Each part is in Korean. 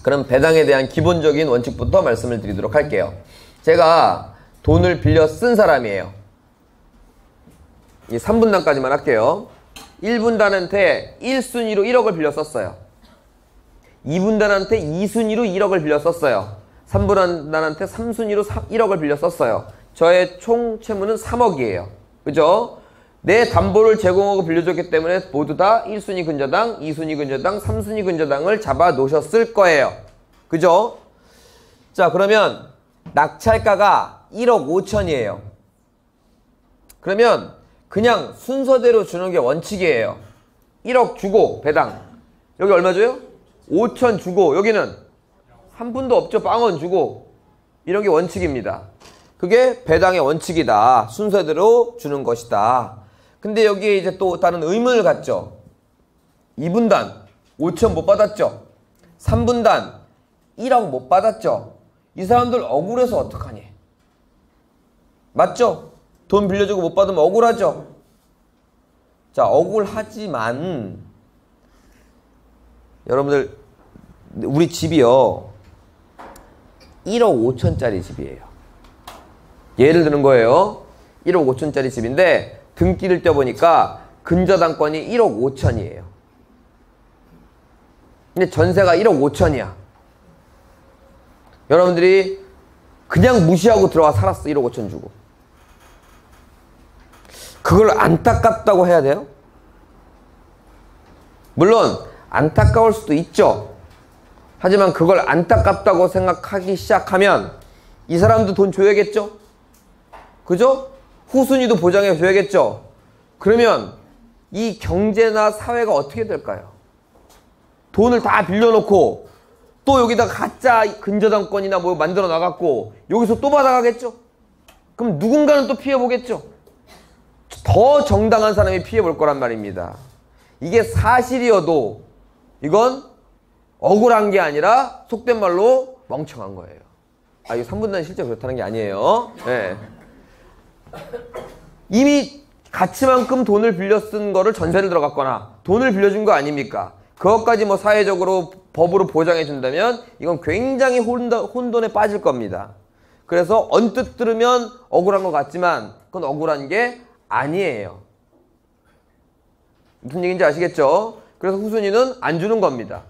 그럼 배당에 대한 기본적인 원칙부터 말씀을 드리도록 할게요. 제가 돈을 빌려 쓴 사람이에요. 이 3분단까지만 할게요. 1분단한테 1순위로 1억을 빌려 썼어요. 2분단한테 2순위로 1억을 빌려 썼어요. 3분단한테 3순위로 1억을 빌려 썼어요. 저의 총 채무는 3억이에요. 그죠? 내 담보를 제공하고 빌려줬기 때문에 모두 다 1순위 근저당, 2순위 근저당, 3순위 근저당을 잡아 놓으셨을 거예요. 그죠? 자, 그러면 낙찰가가 1억 5천이에요. 그러면 그냥 순서대로 주는 게 원칙이에요. 1억 주고 배당. 여기 얼마 줘요? 5천 주고, 여기는 한 푼도 없죠. 빵원 주고. 이런 게 원칙입니다. 그게 배당의 원칙이다. 순서대로 주는 것이다. 근데 여기에 이제 또 다른 의문을 갖죠. 2분단 5천 못 받았죠. 3분단 1억 못 받았죠. 이 사람들 억울해서 어떡하니? 맞죠? 돈 빌려주고 못 받으면 억울하죠? 자, 억울하지만 여러분들, 우리 집이요 1억 5천짜리 집이에요. 예를 드는 거예요. 1억 5천짜리 집인데 등기를 떼보니까 근저당권이 1억 5천이에요. 근데 전세가 1억 5천이야. 여러분들이 그냥 무시하고 들어와 살았어. 1억 5천 주고. 그걸 안타깝다고 해야 돼요? 물론 안타까울 수도 있죠. 하지만 그걸 안타깝다고 생각하기 시작하면 이 사람도 돈 줘야겠죠? 그죠? 후순위도 보장해 줘야겠죠? 그러면 이 경제나 사회가 어떻게 될까요? 돈을 다 빌려놓고 또 여기다 가짜 근저당권이나 뭐 만들어 나갔고 여기서 또 받아가겠죠? 그럼 누군가는 또 피해보겠죠? 더 정당한 사람이 피해볼 거란 말입니다. 이게 사실이어도 이건 억울한 게 아니라 속된 말로 멍청한 거예요. 아, 이거 3분단이 실제 그렇다는 게 아니에요. 네. 이미 가치만큼 돈을 빌려 쓴 거를 전세를 들어갔거나 돈을 빌려준 거 아닙니까? 그것까지 뭐 사회적으로 법으로 보장해 준다면 이건 굉장히 혼돈에 빠질 겁니다. 그래서 언뜻 들으면 억울한 것 같지만 그건 억울한 게 아니에요. 무슨 얘기인지 아시겠죠? 그래서 후순위는 안 주는 겁니다.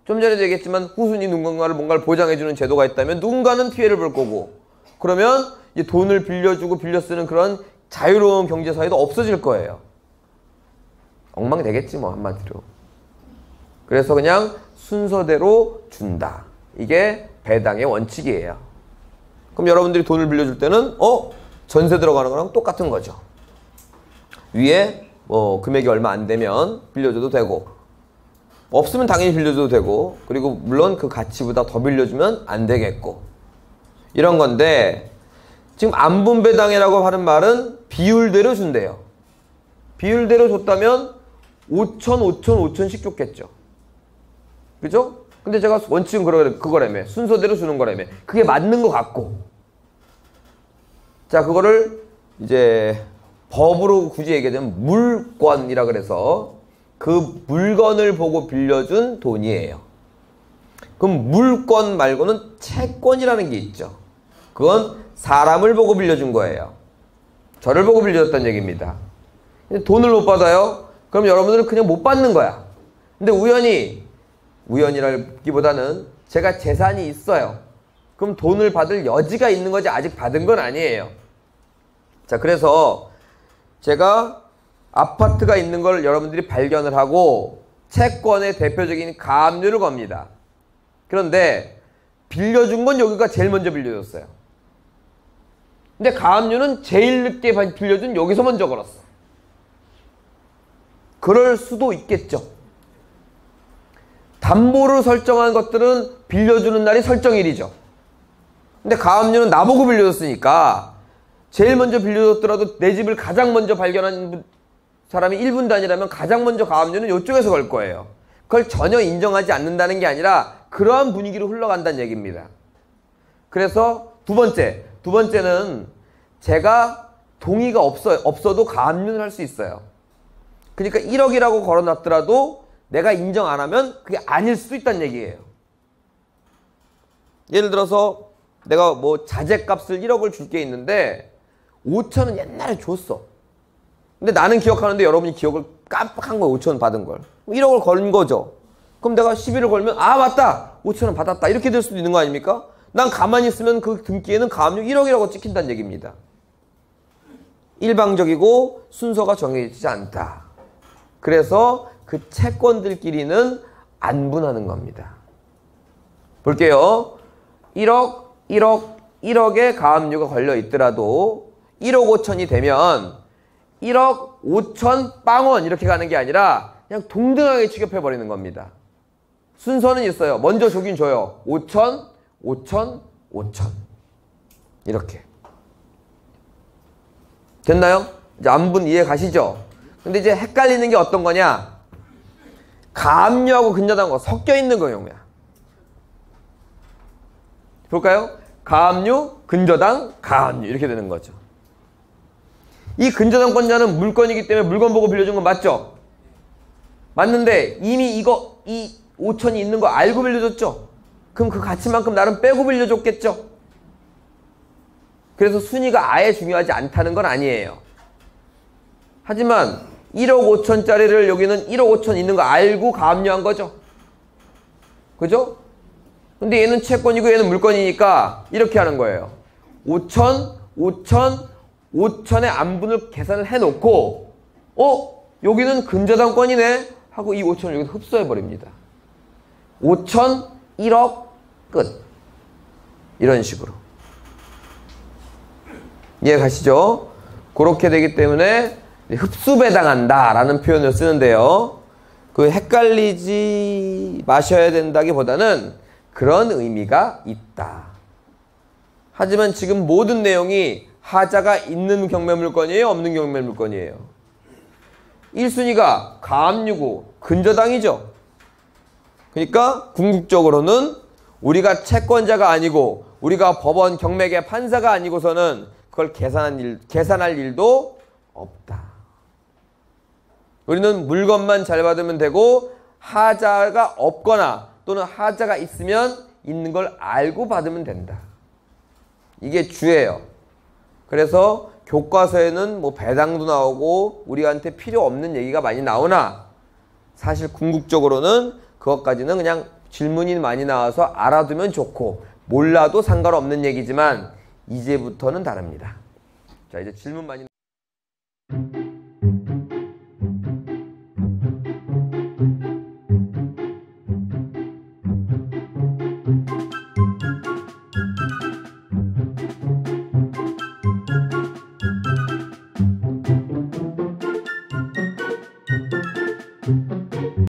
좀 전에도 얘기했지만 후순위 누군가를 뭔가를 보장해주는 제도가 있다면 누군가는 피해를 볼 거고, 그러면 이 돈을 빌려주고 빌려 쓰는 그런 자유로운 경제사회도 없어질 거예요. 엉망이 되겠지 뭐 한마디로. 그래서 그냥 순서대로 준다. 이게 배당의 원칙이에요. 그럼 여러분들이 돈을 빌려줄 때는 전세 들어가는 거랑 똑같은 거죠. 위에 뭐 금액이 얼마 안 되면 빌려줘도 되고, 없으면 당연히 빌려줘도 되고, 그리고 물론 그 가치보다 더 빌려주면 안 되겠고, 이런 건데, 지금 안분배당이라고 하는 말은 비율대로 준대요. 비율대로 줬다면 5천, 5천, 5천씩 줬겠죠. 그죠? 근데 제가 원칙은 그거라며. 순서대로 주는 거라며. 그게 맞는 것 같고. 자, 그거를 이제 법으로 굳이 얘기하자면 물권이라 그래서 그 물건을 보고 빌려준 돈이에요. 그럼 물권 말고는 채권이라는 게 있죠. 그건 사람을 보고 빌려준 거예요. 저를 보고 빌려줬다는 얘기입니다. 근데 돈을 못 받아요? 그럼 여러분들은 그냥 못 받는 거야. 근데 우연이라기보다는 제가 재산이 있어요. 그럼 돈을 받을 여지가 있는 거지 아직 받은 건 아니에요. 자, 그래서 제가 아파트가 있는 걸 여러분들이 발견을 하고 채권의 대표적인 가압류를 겁니다. 그런데 빌려준 건 여기가 제일 먼저 빌려줬어요. 근데 가압류는 제일 늦게 빌려준 여기서 먼저 걸었어. 그럴 수도 있겠죠. 담보를 설정한 것들은 빌려주는 날이 설정일이죠. 근데 가압류는 나보고 빌려줬으니까 제일 먼저 빌려줬더라도 내 집을 가장 먼저 발견한 사람이 1분단이라면 가장 먼저 가압류는 이쪽에서 걸 거예요. 그걸 전혀 인정하지 않는다는 게 아니라 그러한 분위기로 흘러간다는 얘기입니다. 그래서 두 번째는 제가 동의가 없어도 가압류는 할 수 있어요. 그러니까 1억이라고 걸어놨더라도 내가 인정 안 하면 그게 아닐 수도 있다는 얘기예요. 예를 들어서 내가 뭐 자재값을 1억을 줄 게 있는데 5천은 옛날에 줬어. 근데 나는 기억하는데 여러분이 기억을 깜빡한 거야. 5천 받은 걸. 1억을 건 거죠. 그럼 내가 시비를 걸면 아 맞다 5천원 받았다 이렇게 될 수도 있는 거 아닙니까? 난 가만히 있으면 그 등기에는 가압류 1억이라고 찍힌다는 얘기입니다. 일방적이고 순서가 정해지지 않다. 그래서 그 채권들끼리는 안분하는 겁니다. 볼게요. 1억에 가압류가 걸려 있더라도 1억 5천이 되면 1억 5천 빵원 이렇게 가는 게 아니라 그냥 동등하게 취급해버리는 겁니다. 순서는 있어요. 먼저 주긴 줘요. 5천, 5천, 5천 이렇게. 됐나요? 이제 안분 이해 가시죠? 근데 이제 헷갈리는 게 어떤 거냐? 가압류하고 근저당과 섞여 있는 경우야. 볼까요? 가압류, 근저당, 가압류 이렇게 되는 거죠. 이 근저당권자는 물건이기 때문에 물건 보고 빌려준 건 맞죠? 맞는데 이미 이 5천이 있는 거 알고 빌려줬죠? 그럼 그 가치만큼 나름 빼고 빌려줬겠죠? 그래서 순위가 아예 중요하지 않다는 건 아니에요. 하지만 1억 5천짜리를 여기는 1억 5천 있는 거 알고 가압류한 거죠? 그죠? 근데 얘는 채권이고 얘는 물건이니까 이렇게 하는 거예요. 5천, 5천, 5천의 안분을 계산을 해놓고 여기는 근저당권이네 하고 이 5천을 여기서 흡수해버립니다. 5천, 1억, 끝. 이런 식으로. 이해 가시죠? 그렇게 되기 때문에 흡수배당한다 라는 표현을 쓰는데요. 그 헷갈리지 마셔야 된다기보다는 그런 의미가 있다. 하지만 지금 모든 내용이 하자가 있는 경매물건이에요? 없는 경매물건이에요? 1순위가 가압류고 근저당이죠. 그러니까 궁극적으로는 우리가 채권자가 아니고 우리가 법원, 경매계, 판사가 아니고서는 그걸 계산할 일도 없다. 우리는 물건만 잘 받으면 되고 하자가 없거나 또는 하자가 있으면 있는 걸 알고 받으면 된다. 이게 주예요. 그래서 교과서에는 뭐 배당도 나오고 우리한테 필요 없는 얘기가 많이 나오나 사실 궁극적으로는 그것까지는 그냥 질문이 많이 나와서 알아두면 좋고 몰라도 상관없는 얘기지만 이제부터는 다릅니다. 자, 이제 질문 많이